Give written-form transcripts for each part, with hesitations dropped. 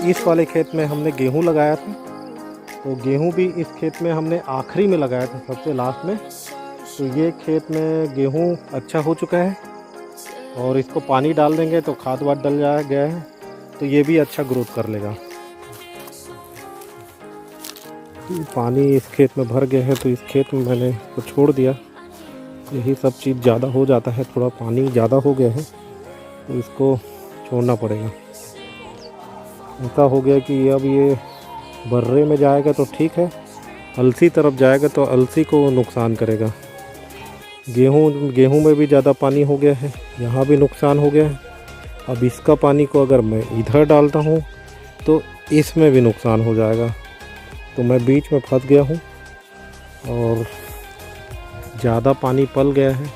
इस वाले खेत में हमने गेहूं लगाया था, तो गेहूं भी इस खेत में हमने आखिरी में लगाया था, सबसे लास्ट में। तो ये खेत में गेहूं अच्छा हो चुका है और इसको पानी डाल देंगे तो खाद वाद डल जा गया है, तो ये भी अच्छा ग्रोथ कर लेगा। पानी इस खेत में भर गया है तो इस खेत में मैंने इसको छोड़ दिया। यही सब चीज़ ज़्यादा हो जाता है, थोड़ा पानी ज़्यादा हो गया है तो इसको छोड़ना पड़ेगा। ऐसा हो गया कि अब ये बर्रे में जाएगा तो ठीक है, अलसी तरफ जाएगा तो अलसी को नुकसान करेगा। गेहूं में भी ज़्यादा पानी हो गया है, यहाँ भी नुकसान हो गया है। अब इसका पानी को अगर मैं इधर डालता हूँ तो इसमें भी नुकसान हो जाएगा, तो मैं बीच में फंस गया हूँ और ज़्यादा पानी पल गया है।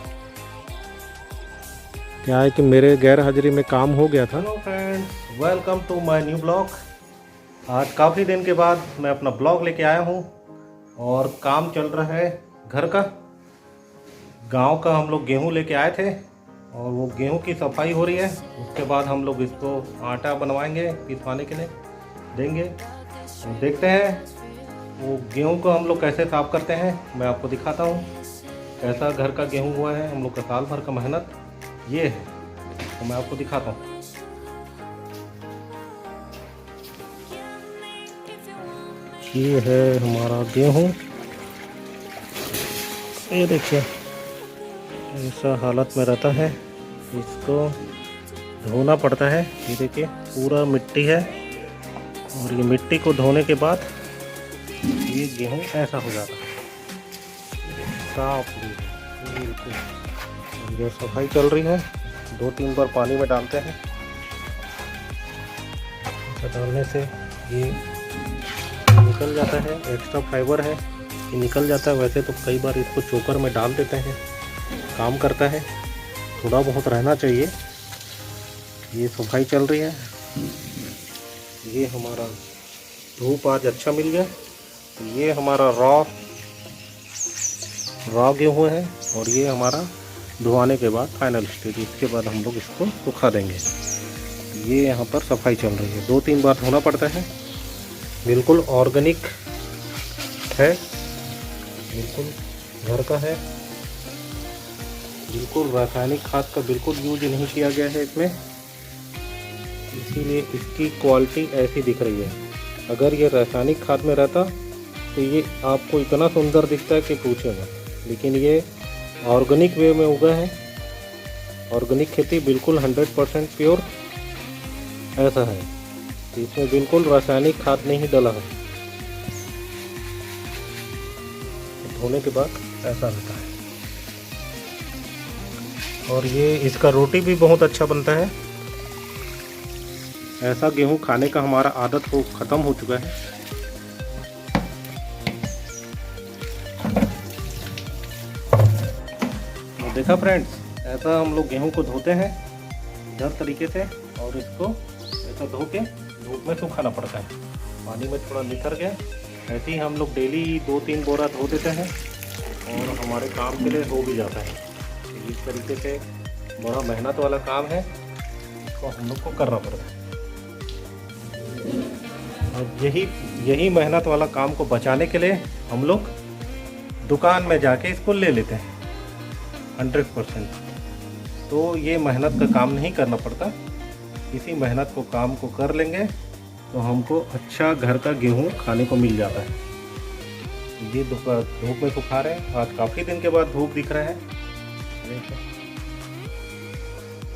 क्या है कि मेरे गैर हाजिरी में काम हो गया था। Hello friends, welcome to my new blog. आज काफ़ी दिन के बाद मैं अपना ब्लॉग लेके आया हूँ और काम चल रहा है घर का। गांव का हम लोग गेहूँ लेके आए थे और वो गेहूँ की सफाई हो रही है। उसके बाद हम लोग इसको आटा बनवाएंगे, पिसवाने के लिए देंगे। तो देखते हैं वो गेहूँ को हम लोग कैसे साफ़ करते हैं, मैं आपको दिखाता हूँ कैसा घर का गेहूँ हुआ है। हम लोग का साल भर का मेहनत ये है, तो मैं आपको दिखाता हूँ। ये है हमारा गेहूँ, ये देखिए ऐसा हालत में रहता है। इसको धोना पड़ता है। ये देखिए पूरा मिट्टी है और ये मिट्टी को धोने के बाद ये गेहूँ ऐसा हो जाता है साफ। ये सफाई चल रही है, 2-3 बार पानी में डालते हैं। डालने से ये निकल जाता है, एक्स्ट्रा फाइबर है ये निकल जाता है। वैसे तो कई बार इसको चोकर में डाल देते हैं, काम करता है, थोड़ा बहुत रहना चाहिए। ये सफाई चल रही है। ये हमारा धूप आज अच्छा मिल गया। ये हमारा रॉ गेहूँ है और ये हमारा धुआने के बाद फाइनल स्टेज। इसके बाद हम लोग इसको सुखा देंगे। ये यहाँ पर सफाई चल रही है, 2-3 बार धोना पड़ता है। बिल्कुल ऑर्गेनिक है, बिल्कुल घर का है, बिल्कुल रासायनिक खाद का बिल्कुल यूज नहीं किया गया है इसमें, इसीलिए इसकी क्वालिटी ऐसी दिख रही है। अगर ये रासायनिक खाद में रहता तो ये आपको इतना सुंदर दिखता है कि पूछे मत। लेकिन ये ऑर्गेनिक वे में उगा है, ऑर्गेनिक खेती बिल्कुल 100% प्योर ऐसा है। इसमें बिल्कुल रासायनिक खाद नहीं डला है। धोने के बाद ऐसा होता है और ये इसका रोटी भी बहुत अच्छा बनता है। ऐसा गेहूं खाने का हमारा आदत हो ख़त्म हो चुका है। तो देखा फ्रेंड्स, ऐसा हम लोग गेहूं को धोते हैं इधर तरीके से और इसको ऐसा धो के धूप में सुखाना पड़ता है। पानी में थोड़ा निखर गया, ऐसे ही हम लोग डेली 2-3 बोरा धो देते हैं और हमारे काम के लिए हो भी जाता है। इस तरीके से बड़ा मेहनत वाला काम है, इसको हम लोग को करना पड़ता है। और यही मेहनत वाला काम को बचाने के लिए हम लोग दुकान में जाके इसको ले लेते हैं 100%। तो ये मेहनत का काम नहीं करना पड़ता। इसी मेहनत को काम को कर लेंगे तो हमको अच्छा घर का गेहूं खाने को मिल जाता है। ये धूप में सुखा रहे हैं, आज काफ़ी दिन के बाद धूप दिख रहा है।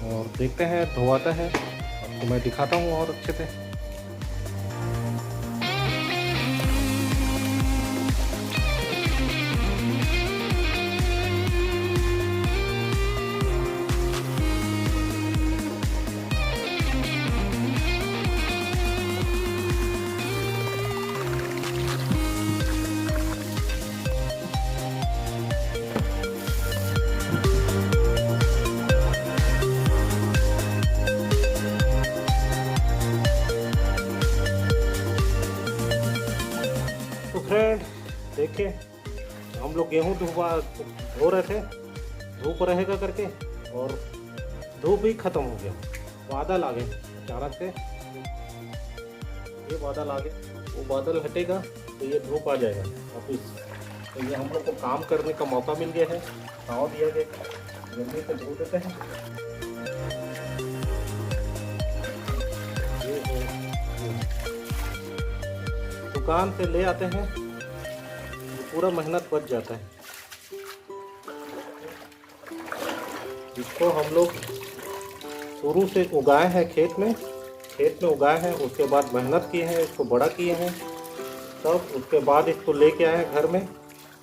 और देखते हैं धोआता है, आपको मैं दिखाता हूँ और अच्छे से। फ्रेंड देखिए, हम लोग गेहूँ धो रहे थे, धूप रहेगा करके, और धूप भी ख़त्म हो गया, बादल आ गए अचानक से। ये बादल आ गया, वो बादल हटेगा तो ये धूप आ जाएगा वापिस। तो ये हम लोग को काम करने का मौका मिल गया है, छाँव दिया गया, जल्दी से धो देते हैं। दुकान से ले आते हैं तो पूरा मेहनत बच जाता है। इसको हम लोग शुरू से उगाए हैं, खेत में उगाए हैं, उसके बाद मेहनत किए हैं, इसको बड़ा किए हैं, तब उसके बाद इसको लेके आए हैं घर में,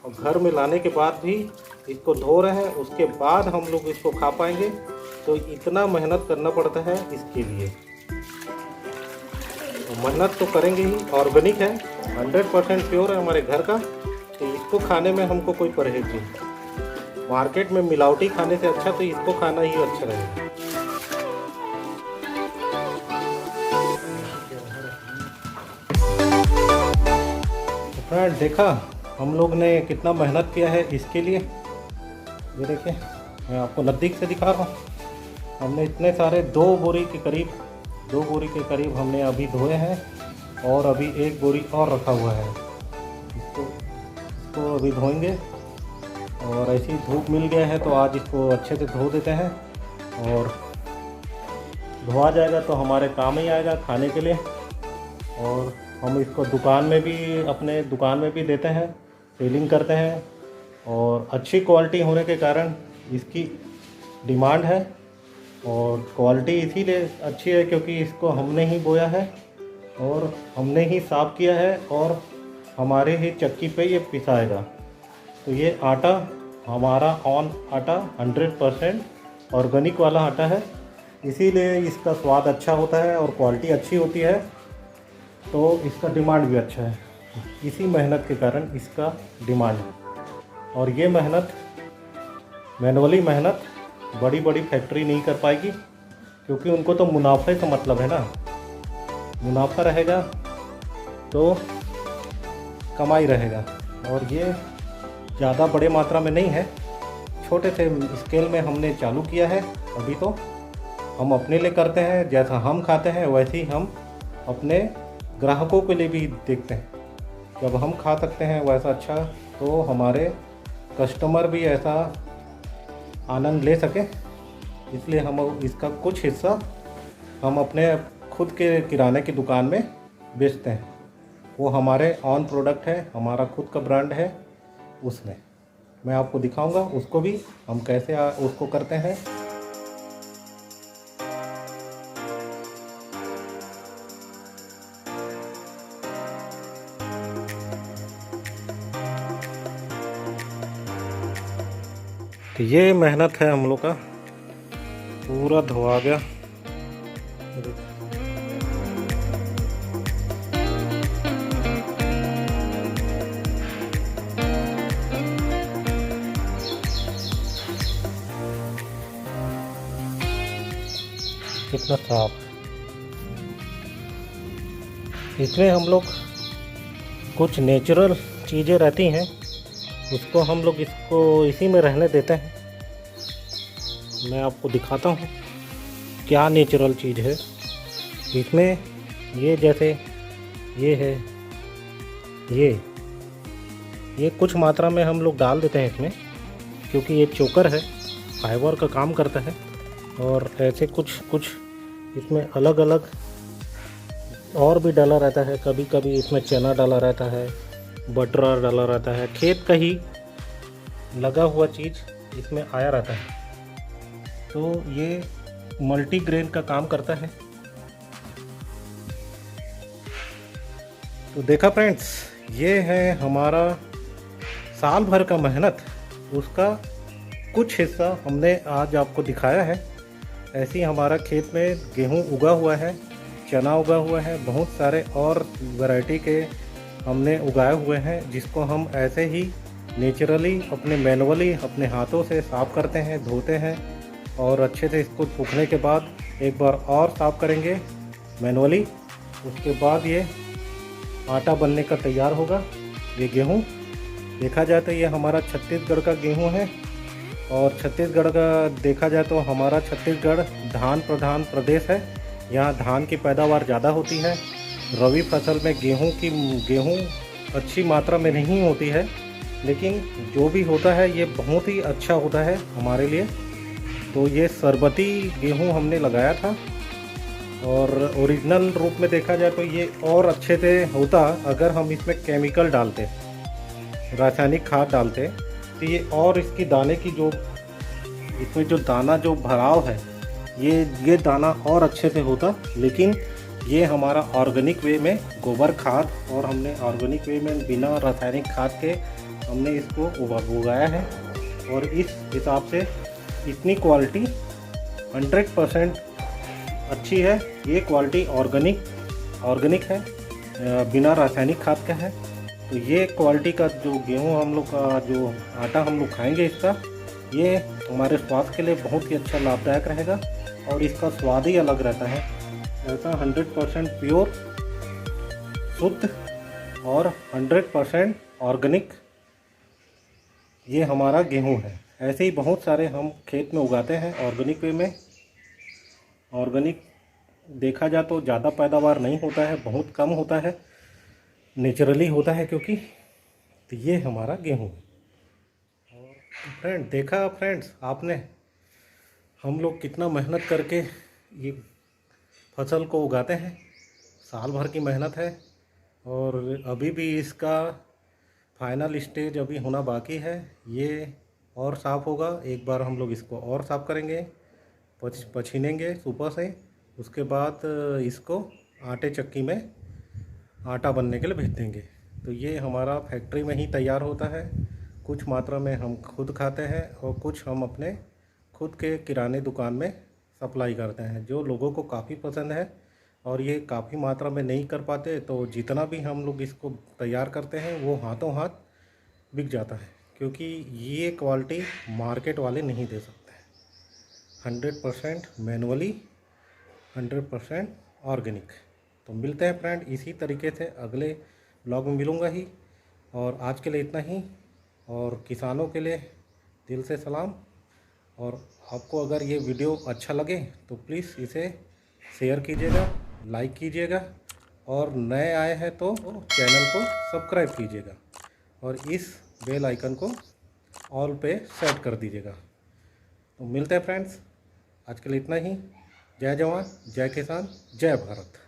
और घर में लाने के बाद भी इसको धो रहे हैं, उसके बाद हम लोग इसको खा पाएंगे। तो इतना मेहनत करना पड़ता है इसके लिए। मेहनत तो करेंगे ही, ऑर्गेनिक है, 100% प्योर है हमारे घर का, तो इसको खाने में हमको कोई परहेज नहीं। मार्केट में मिलावटी खाने से अच्छा तो इसको खाना ही अच्छा रहेगा। फ्रेंड देखा हम लोग ने कितना मेहनत किया है इसके लिए। ये देखिए, मैं आपको नज़दीक से दिखा रहा हूँ। हमने इतने सारे 2 बोरी के करीब हमने अभी धोए हैं, और अभी 1 बोरी और रखा हुआ है। इसको अभी धोएंगे, और ऐसी धूप मिल गया है तो आज इसको अच्छे से धो देते हैं, और धोआ जाएगा तो हमारे काम ही आएगा खाने के लिए। और हम इसको अपने दुकान में भी देते हैं, सेलिंग करते हैं, और अच्छी क्वालिटी होने के कारण इसकी डिमांड है। और क्वालिटी इसीलिए अच्छी है क्योंकि इसको हमने ही बोया है, और हमने ही साफ़ किया है, और हमारे ही चक्की पे ये पिसाएगा। तो ये आटा हमारा आटा 100% ऑर्गेनिक वाला आटा है, इसीलिए इसका स्वाद अच्छा होता है और क्वालिटी अच्छी होती है, तो इसका डिमांड भी अच्छा है। इसी मेहनत के कारण इसका डिमांड है। और ये मेहनत, मैनुअली मेहनत, बड़ी बड़ी फैक्ट्री नहीं कर पाएगी, क्योंकि उनको तो मुनाफे से मतलब है ना। मुनाफा रहेगा तो कमाई रहेगा, और ये ज़्यादा बड़े मात्रा में नहीं है, छोटे से स्केल में हमने चालू किया है। अभी तो हम अपने लिए करते हैं, जैसा हम खाते हैं वैसे ही हम अपने ग्राहकों के लिए भी देखते हैं। जब हम खा सकते हैं वैसा अच्छा, तो हमारे कस्टमर भी ऐसा आनंद ले सके, इसलिए हम इसका कुछ हिस्सा हम अपने खुद के किराने की दुकान में बेचते हैं। वो हमारे ऑन प्रोडक्ट है, हमारा खुद का ब्रांड है। उसमें मैं आपको दिखाऊंगा उसको भी हम कैसे उसको करते हैं। तो ये मेहनत है हम लोग का, पूरा धोआ गया। कितना साफ। इसमें हम लोग कुछ नेचुरल चीज़ें रहती हैं, उसको हम लोग इसको इसी में रहने देते हैं। मैं आपको दिखाता हूँ क्या नेचुरल चीज़ है इसमें। ये जैसे ये है, ये कुछ मात्रा में हम लोग डाल देते हैं इसमें, क्योंकि ये चोकर है, फाइबर का काम करता है। और ऐसे कुछ इसमें अलग अलग और भी डाला रहता है। कभी कभी इसमें चना डाला रहता है, बटर डाला रहता है, खेत का ही लगा हुआ चीज़ इसमें आया रहता है। तो ये मल्टीग्रेन का काम करता है। तो देखा फ्रेंड्स, ये है हमारा साल भर का मेहनत, उसका कुछ हिस्सा हमने आज आपको दिखाया है। ऐसे ही हमारा खेत में गेहूं उगा हुआ है, चना उगा हुआ है, बहुत सारे और वैरायटी के हमने उगाए हुए हैं, जिसको हम ऐसे ही नेचुरली अपने मैनुअली अपने हाथों से साफ़ करते हैं, धोते हैं, और अच्छे से इसको सूखने के बाद एक बार और साफ़ करेंगे मैनुअली। उसके बाद ये आटा बनने का तैयार होगा। ये गेहूँ देखा जाए तो ये हमारा छत्तीसगढ़ का गेहूँ है, और छत्तीसगढ़ का देखा जाए तो हमारा छत्तीसगढ़ धान प्रधान प्रदेश है। यहाँ धान की पैदावार ज़्यादा होती है, रबी फसल में गेहूँ अच्छी मात्रा में नहीं होती है, लेकिन जो भी होता है ये बहुत ही अच्छा होता है हमारे लिए। तो ये शरबती गेहूँ हमने लगाया था, और ओरिजिनल रूप में देखा जाए तो ये और अच्छे से होता अगर हम इसमें केमिकल डालते, रासायनिक खाद डालते, तो ये और इसकी दाने की जो इसमें जो दाना जो भराव है ये दाना और अच्छे से होता। लेकिन ये हमारा ऑर्गेनिक वे में गोबर खाद, और हमने ऑर्गेनिक वे में बिना रासायनिक खाद के हमने इसको उगाया है, और इस हिसाब से इतनी क्वालिटी 100% अच्छी है। ये क्वालिटी ऑर्गेनिक है, बिना रासायनिक खाद का है। तो ये क्वालिटी का जो गेहूँ हम लोग का जो आटा हम लोग खाएंगे इसका, ये हमारे स्वास्थ्य के लिए बहुत ही अच्छा लाभदायक रहेगा, और इसका स्वाद ही अलग रहता है। ऐसा 100% प्योर, शुद्ध और 100% ऑर्गेनिक ये हमारा गेहूँ है। ऐसे ही बहुत सारे हम खेत में उगाते हैं ऑर्गेनिक वे में। ऑर्गेनिक देखा जाए तो ज़्यादा पैदावार नहीं होता है, बहुत कम होता है, नेचुरली होता है क्योंकि। तो ये हमारा गेहूँ है। और फ्रेंड्स आपने हम लोग कितना मेहनत करके ये फसल को उगाते हैं, साल भर की मेहनत है, और अभी भी इसका फाइनल स्टेज अभी होना बाकी है। ये और साफ़ होगा, एक बार हम लोग इसको और साफ़ करेंगे, पछीनेंगे सुपर से, उसके बाद इसको आटे चक्की में आटा बनने के लिए भेज देंगे। तो ये हमारा फैक्ट्री में ही तैयार होता है। कुछ मात्रा में हम खुद खाते हैं, और कुछ हम अपने खुद के किराने दुकान में सप्लाई करते हैं, जो लोगों को काफ़ी पसंद है। और ये काफ़ी मात्रा में नहीं कर पाते, तो जितना भी हम लोग इसको तैयार करते हैं वो हाथों हाथ बिक जाता है, क्योंकि ये क्वालिटी मार्केट वाले नहीं दे सकते हैं। 100% मैनुअली, 100% ऑर्गेनिक। तो मिलते हैं फ्रेंड इसी तरीके से अगले ब्लॉग में मिलूँगा ही। और आज के लिए इतना ही, और किसानों के लिए दिल से सलाम। और आपको अगर ये वीडियो अच्छा लगे तो प्लीज़ इसे शेयर कीजिएगा, लाइक कीजिएगा, और नए आए हैं तो चैनल को सब्सक्राइब कीजिएगा, और इस बेल आइकन को ऑल पे सेट कर दीजिएगा। तो मिलते हैं फ्रेंड्स, आज के लिए इतना ही। जय जवान, जय किसान, जय भारत।